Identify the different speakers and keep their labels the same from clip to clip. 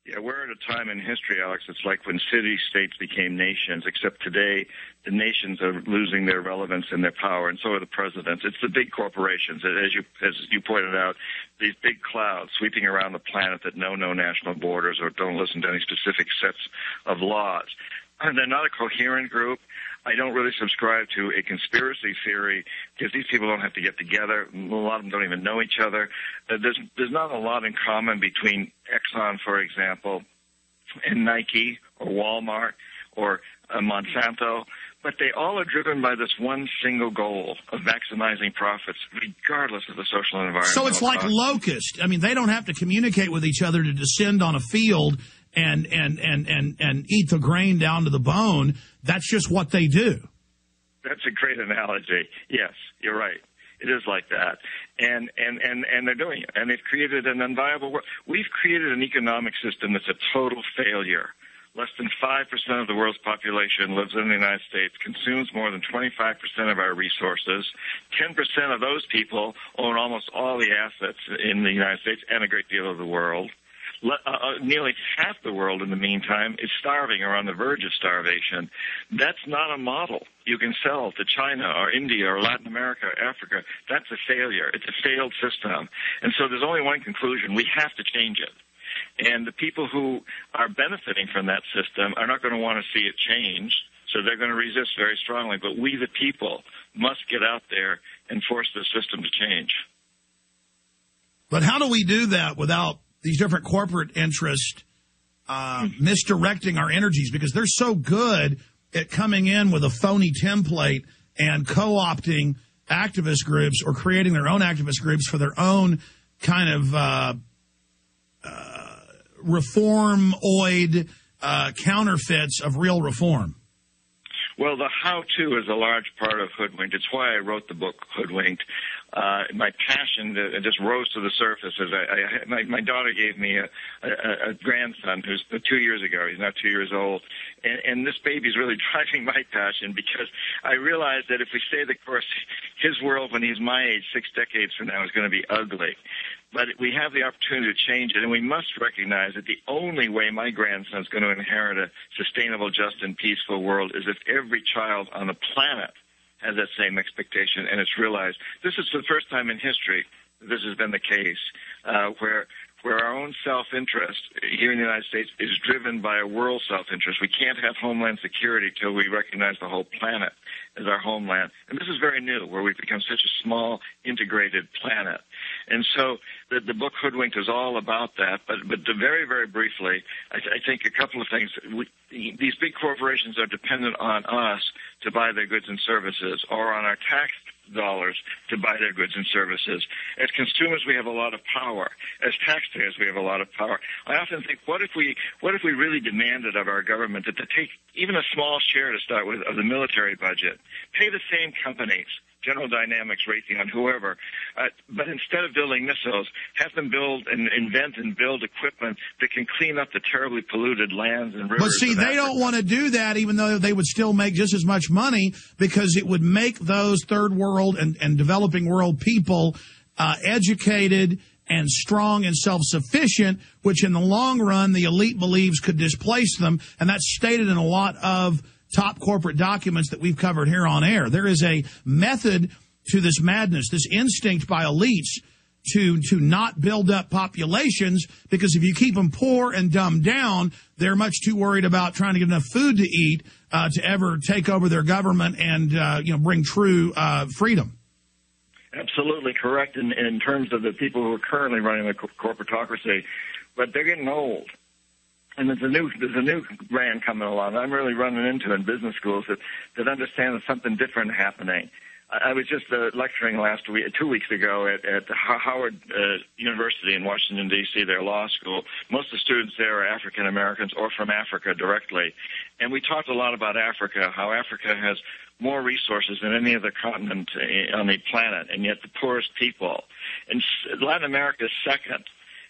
Speaker 1: Yeah, we're at a time in history, Alex. It's like when city-states became nations, except today the nations are losing their relevance and their power, and so are the presidents. It's the big corporations, as you pointed out, these big clouds sweeping around the planet that know no national borders or don't listen to any specific sets of laws. And they're not a coherent group. I don't really subscribe to a conspiracy theory because these people don't have to get together. A lot of them don't even know each other. There's not a lot in common between Exxon, for example, and Nike or Walmart or Monsanto, but they all are driven by this one single goal of maximizing profits, regardless of the social environment.
Speaker 2: So it's like locusts. I mean, they don't have to communicate with each other to descend on a field and eat the grain down to the bone. That's just what they do.
Speaker 1: That's a great analogy. Yes, you're right. It is like that. And they're doing it. And they've created an unviable world. We've created an economic system that's a total failure. Less than 5% of the world's population lives in the United States, consumes more than 25% of our resources. 10% of those people own almost all the assets in the United States and a great deal of the world. Nearly half the world, in the meantime, is starving or on the verge of starvation. That's not a model you can sell to China or India or Latin America or Africa. That's a failure. It's a failed system. And so there's only one conclusion. We have to change it. And the people who are benefiting from that system are not going to want to see it changed, so they're going to resist very strongly. But we, the people, must get out there and force the system to change.
Speaker 2: But how do we do that without these different corporate interests misdirecting our energies? Because they're so good at coming in with a phony template and co-opting activist groups or creating their own activist groups for their own kind of reformoid counterfeits of real reform.
Speaker 1: Well, the how-to is a large part of Hoodwinked. It's why I wrote the book Hoodwinked. My passion just rose to the surface as my daughter gave me a grandson who's 2 years ago. He's now 2 years old. And this baby's really driving my passion because I realized that if we stay the course, his world when he's my age, 6 decades from now, is going to be ugly. But we have the opportunity to change it, and we must recognize that the only way my grandson is going to inherit a sustainable, just, and peaceful world is if every child on the planet has that same expectation, and it's realized. This is the first time in history that this has been the case, where our own self-interest here in the United States is driven by a world self-interest. We can't have homeland security till we recognize the whole planet as our homeland. And this is very new, where we've become such a small, integrated planet. And so the book Hoodwinked is all about that. But very, very briefly, I think a couple of things. These big corporations are dependent on us to buy their goods and services, or on our tax dollars to buy their goods and services. As consumers, we have a lot of power. As taxpayers, we have a lot of power. I often think, what if we really demanded of our government that to take even a small share to start with of the military budget, pay the same companies, General Dynamics, Raytheon, whoever, but instead of building missiles, have them build and invent and build equipment that can clean up the terribly polluted lands and rivers.
Speaker 2: But see, they don't want to do that, even though they would still make just as much money, because it would make those third world and developing world people educated and strong and self-sufficient, which in the long run the elite believes could displace them, and that's stated in a lot of top corporate documents that we've covered here on air. There is a method to this madness, this instinct by elites to not build up populations, because if you keep them poor and dumbed down, they're much too worried about trying to get enough food to eat to ever take over their government and bring true freedom.
Speaker 1: Absolutely correct in terms of the people who are currently running the corporatocracy, but they're getting old. And there's a new brand coming along I'm really running into in business schools that understand there's something different happening. I was just lecturing 2 weeks ago at Howard University in Washington, D.C., their law school. Most of the students there are African Americans or from Africa directly. And we talked a lot about Africa, how Africa has more resources than any other continent on the planet, and yet the poorest people. And Latin America is second.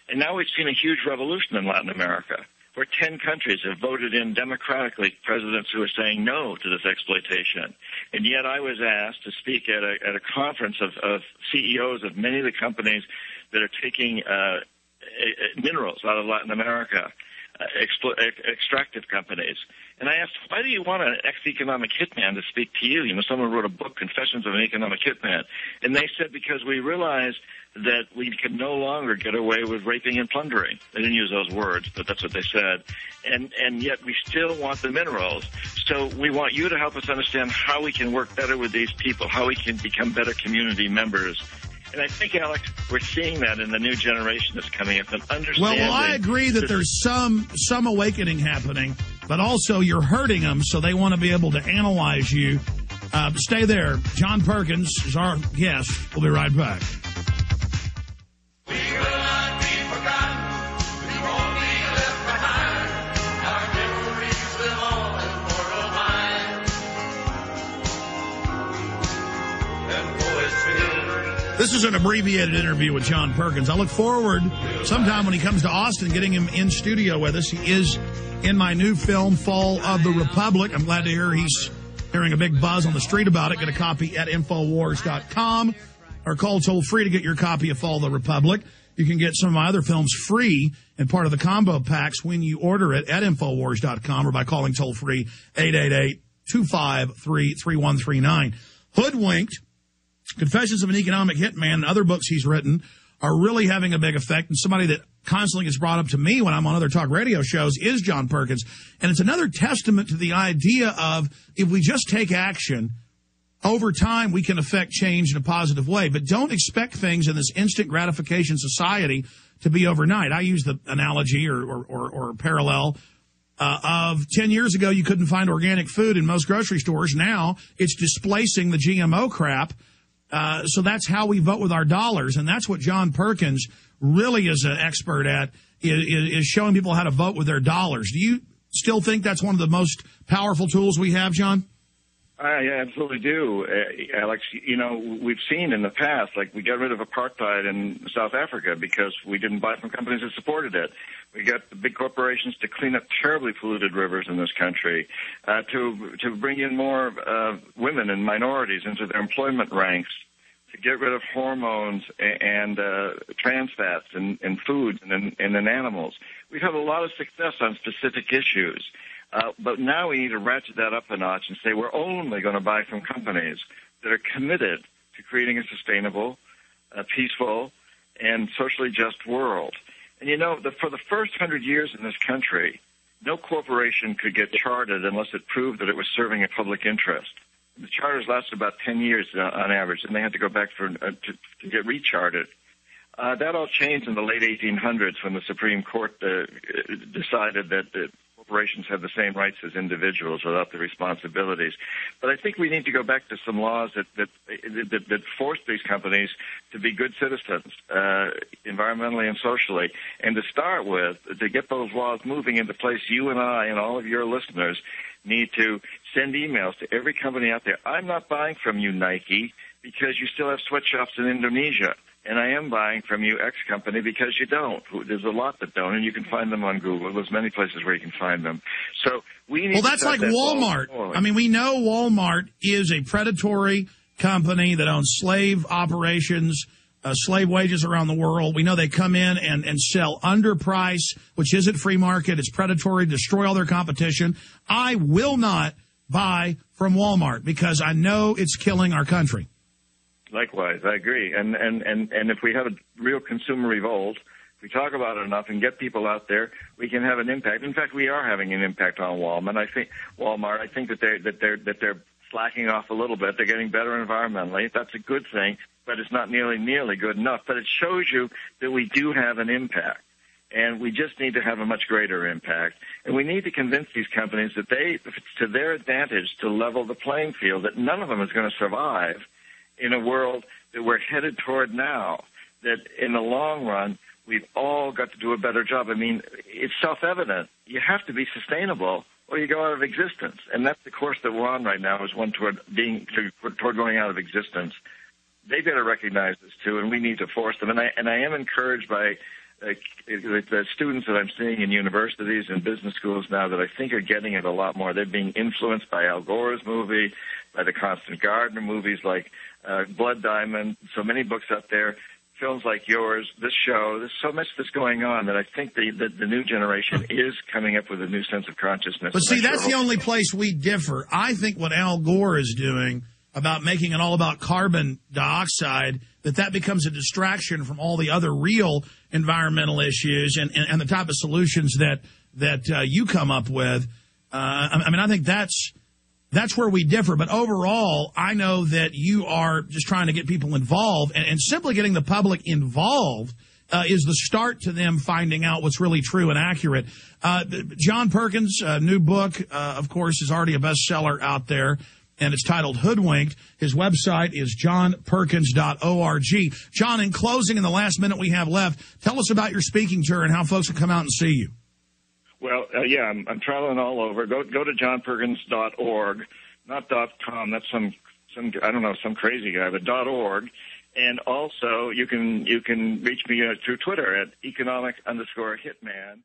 Speaker 1: And now we've seen a huge revolution in Latin America, where 10 countries have voted in democratically presidents who are saying no to this exploitation. And yet I was asked to speak at a conference of CEOs of many of the companies that are taking minerals out of Latin America. extractive companies. And I asked, why do you want an ex-economic hitman to speak to you? You know, someone wrote a book, Confessions of an Economic Hitman. And they said, because we realized that we could no longer get away with raping and plundering. They didn't use those words, but that's what they said. And yet we still want the minerals. So we want you to help us understand how we can work better with these people, how we can become better community members. And I think, Alex, we're seeing that in the new generation that's coming up. And understanding.
Speaker 2: Well, I agree that there's some awakening happening, but also you're hurting them, so they want to be able to analyze you. Stay there. John Perkins is our guest. We'll be right back.
Speaker 3: We will not be forgotten. We won't be left behind. Our memories live on in mortal minds. And poets feel.
Speaker 2: This is an abbreviated interview with John Perkins. I look forward sometime when he comes to Austin, getting him in studio with us. He is in my new film, Fall of the Republic. I'm glad to hear he's hearing a big buzz on the street about it. Get a copy at Infowars.com or call toll-free to get your copy of Fall of the Republic. You can get some of my other films free and part of the combo packs when you order it at Infowars.com or by calling toll-free 888-253-3139. Hoodwinked, Confessions of an Economic Hitman, and other books he's written are really having a big effect. And somebody that constantly gets brought up to me when I'm on other talk radio shows is John Perkins. And it's another testament to the idea of if we just take action, over time we can affect change in a positive way. But don't expect things in this instant gratification society to be overnight. I use the analogy or parallel of 10 years ago you couldn't find organic food in most grocery stores. Now it's displacing the GMO crap. So that's how we vote with our dollars, and that's what John Perkins really is an expert at, is showing people how to vote with their dollars. Do you still think that's one of the most powerful tools we have, John?
Speaker 1: I absolutely do, Alex. You know, we've seen in the past, like we got rid of apartheid in South Africa because we didn't buy from companies that supported it. We got the big corporations to clean up terribly polluted rivers in this country, to bring in more women and minorities into their employment ranks, to get rid of hormones and trans fats in foods and in animals. We've had a lot of success on specific issues. But now we need to ratchet that up a notch and say we're only going to buy from companies that are committed to creating a sustainable, peaceful, and socially just world. And, you know, for the first 100 years in this country, no corporation could get chartered unless it proved that it was serving a public interest. The charters lasted about 10 years on average, and they had to go back to get rechartered. That all changed in the late 1800s when the Supreme Court decided that corporations have the same rights as individuals without the responsibilities. But I think we need to go back to some laws that force these companies to be good citizens, environmentally and socially. And to start with, to get those laws moving into place, you and I and all of your listeners need to send emails to every company out there. I'm not buying from you, Nike, because you still have sweatshops in Indonesia. And I am buying from you, X company, because you don't. There's a lot that don't, and you can find them on Google. There's many places where you can find them. So we need. Well,
Speaker 2: that's like Walmart. I mean, we know Walmart is a predatory company that owns slave operations, slave wages around the world. We know they come in and sell underprice, which isn't free market. It's predatory, destroy all their competition. I will not buy from Walmart because I know it's killing our country.
Speaker 1: Likewise, I agree. And if we have a real consumer revolt, if we talk about it enough and get people out there, we can have an impact. In fact, we are having an impact on Walmart. I think that they're slacking off a little bit. They're getting better environmentally. That's a good thing, but it's not nearly good enough. But it shows you that we do have an impact. And we just need to have a much greater impact. And we need to convince these companies that it's to their advantage to level the playing field, that none of them is going to survive in a world that we're headed toward now, that in the long run, we've all got to do a better job. I mean, it's self-evident. You have to be sustainable or you go out of existence. And that's the course that we're on right now, is one toward going out of existence. They better recognize this, too, and we need to force them. And I am encouraged by the students that I'm seeing in universities and business schools now that I think are getting it a lot more. They're being influenced by Al Gore's movie, by the Constant Gardener movies like Blood Diamond, so many books out there, films like yours, this show, there's so much that's going on that I think the new generation is coming up with a new sense of consciousness.
Speaker 2: But see, that's the only place we differ. I think what Al Gore is doing about making it all about carbon dioxide, that becomes a distraction from all the other real environmental issues and the type of solutions that you come up with. I mean, I think that's where we differ. But overall, I know that you are just trying to get people involved, and simply getting the public involved is the start to them finding out what's really true and accurate. John Perkins' new book, of course, is already a bestseller out there, and it's titled Hoodwinked. His website is johnperkins.org. John, in closing, in the last minute we have left, tell us about your speaking tour and how folks can come out and see you.
Speaker 1: Well, yeah, I'm traveling all over. Go to johnperkins.org, not .com. That's some I don't know, some crazy guy, but .org. And also, you can reach me through Twitter at economic_hitman.